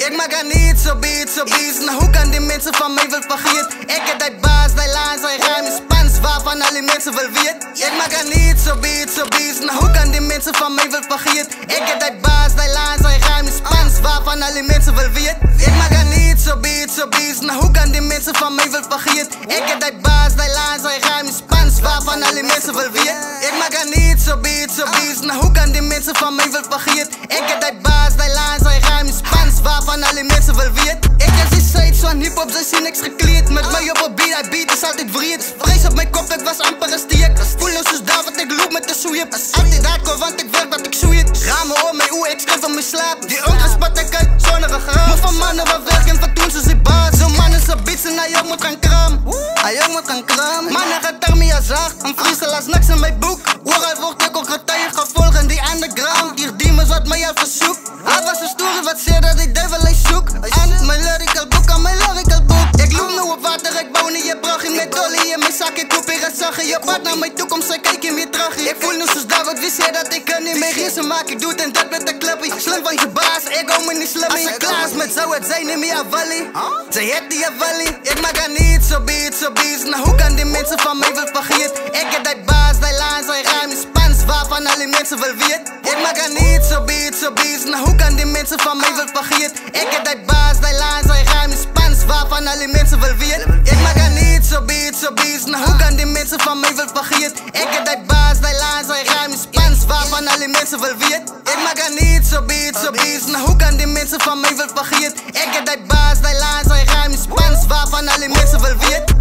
Ik maak er niet zo beats. Nou hoe kan die mensen van mij wil vergeet? Ik heb dat baas, die lijn, zijn rijm is Spans, waarvan al die mensen wil weet. Ik maak er niet zo beats. Nou hoe kan die mensen van mij wil vergeet? Ik heb dat baas, die lijn, zijn rijm is Spans, waarvan al die mensen wil weet. Ik maak er niet zo beats. Nou hoe kan die mensen van mij wil vergeet? Ik heb dat baas, die lijn, zijn rijm is Spans, waarvan al die mensen wil weet. Ik maak er niet zo beats. Nou hoe kan die mensen van mij wil vergeet? Ik heb dat baas, die lijn, zijn rijm is Spans, waarvan al die mensen wil weet. Ik heb die sites van hip-hop, ze zien niks gekleed. Met mij op een beat, hij beat is altijd wreed. Vrees op mijn kop, ik was amper een stier. Voel nou soos daar wat ik loop met de sweep. Altijd hardcore, want ik werk wat ik zoeit. Ramen om mijn oe, ik schrijf van mijn slaap. Die ongespat ik uit, zonder een grap. Maar van mannen wat werken, van toen ze zich baas. Zo'n man is een bitch en hij ook moet gaan kram. Hij ook moet gaan kram. Mannen gaat daarmee als zacht. Een freestyle als niks in mijn boek. Ooral wordt ik ook getuige gevolgen die underground. Hier demons wat mij al verzoekt. Hij was een story wat zeer dat die devil hij zoekt. En mijn lyrical boek, aan mijn lyrical boek. Ik loop nu op water, ik bouw niet je brug in met dolly in mijn zak. Ik koop hier een zag. Je pad naar mijn toekomst, zij kijk je weer terug. Ik voel nu zoals David, wie zei dat ik kan niet meer racen maken. Ik doe het en dat met de clubie. Slim van je baas, ik hou me niet slim. Als ze klaar is met zo, het zijn niet meer Avalli. Zij het die Avalli. Ik maak er niet zo beats. Nou hoe kan die mensen van mij wil vergeet? Ik heb dat baas, die lijn, zijn rijm is Spans, waarvan al die mensen wil weet. Ik maak er niet zo beats. Nou hoe kan die mensen van mij wil vergeet? Ik heb dat baas, die lijn, zijn rijm is Spans, waarvan al die mensen wil weet. Ik maak er niet zo beats. Nou hoe kan die mensen van mij wil vergeet? Ik heb dat baas, die lijn, zijn rijm is Spans, waarvan al die mensen wil weet. Ik maak er niet zo beats. Nou hoe kan die mensen van mij wil vergeet? Ik heb dat baas, die lijn, zijn rijm is Spans, waarvan al die mensen wil weet.